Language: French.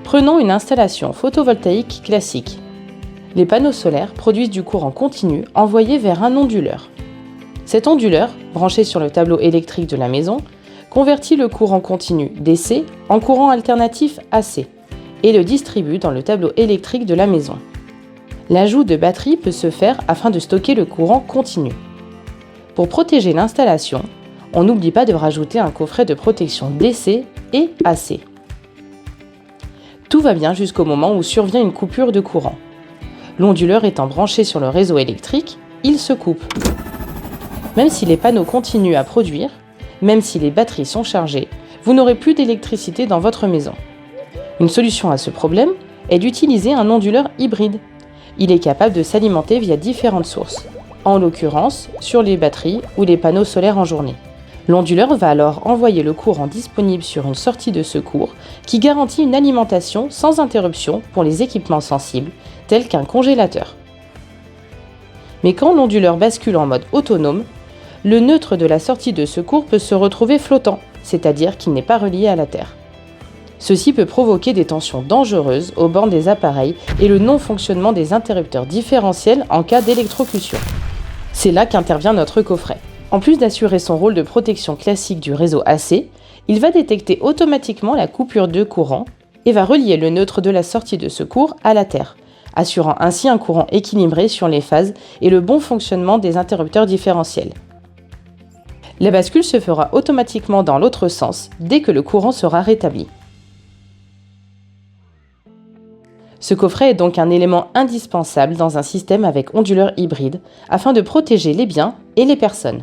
Prenons une installation photovoltaïque classique. Les panneaux solaires produisent du courant continu envoyé vers un onduleur. Cet onduleur, branché sur le tableau électrique de la maison, convertit le courant continu DC en courant alternatif AC et le distribue dans le tableau électrique de la maison. L'ajout de batterie peut se faire afin de stocker le courant continu. Pour protéger l'installation, on n'oublie pas de rajouter un coffret de protection DC et AC. Tout va bien jusqu'au moment où survient une coupure de courant. L'onduleur étant branché sur le réseau électrique, il se coupe. Même si les panneaux continuent à produire, même si les batteries sont chargées, vous n'aurez plus d'électricité dans votre maison. Une solution à ce problème est d'utiliser un onduleur hybride. Il est capable de s'alimenter via différentes sources, en l'occurrence sur les batteries ou les panneaux solaires en journée. L'onduleur va alors envoyer le courant disponible sur une sortie de secours qui garantit une alimentation sans interruption pour les équipements sensibles, tels qu'un congélateur. Mais quand l'onduleur bascule en mode autonome, le neutre de la sortie de secours peut se retrouver flottant, c'est-à-dire qu'il n'est pas relié à la Terre. Ceci peut provoquer des tensions dangereuses aux bornes des appareils et le non-fonctionnement des interrupteurs différentiels en cas d'électrocution. C'est là qu'intervient notre coffret. En plus d'assurer son rôle de protection classique du réseau AC, il va détecter automatiquement la coupure de courant et va relier le neutre de la sortie de secours à la Terre, assurant ainsi un courant équilibré sur les phases et le bon fonctionnement des interrupteurs différentiels. La bascule se fera automatiquement dans l'autre sens dès que le courant sera rétabli. Ce coffret est donc un élément indispensable dans un système avec onduleur hybride afin de protéger les biens et les personnes.